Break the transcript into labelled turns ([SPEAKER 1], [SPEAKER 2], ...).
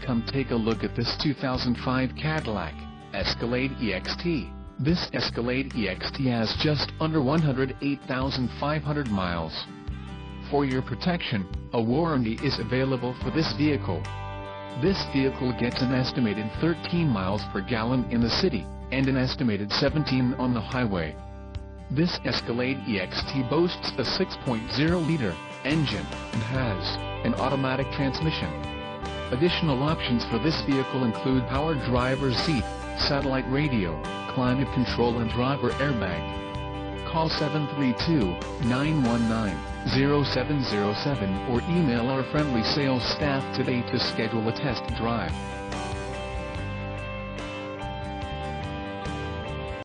[SPEAKER 1] Come take a look at this 2005 Cadillac Escalade EXT. This Escalade EXT has just under 108,500 miles. For your protection, a warranty is available for this vehicle. This vehicle gets an estimated 13 miles per gallon in the city, and an estimated 17 on the highway. This Escalade EXT boasts a 6.0-liter engine and has an automatic transmission. Additional options for this vehicle include power driver's seat, satellite radio, climate control and driver airbag. Call 732-919-0707 or email our friendly sales staff today to schedule a test drive.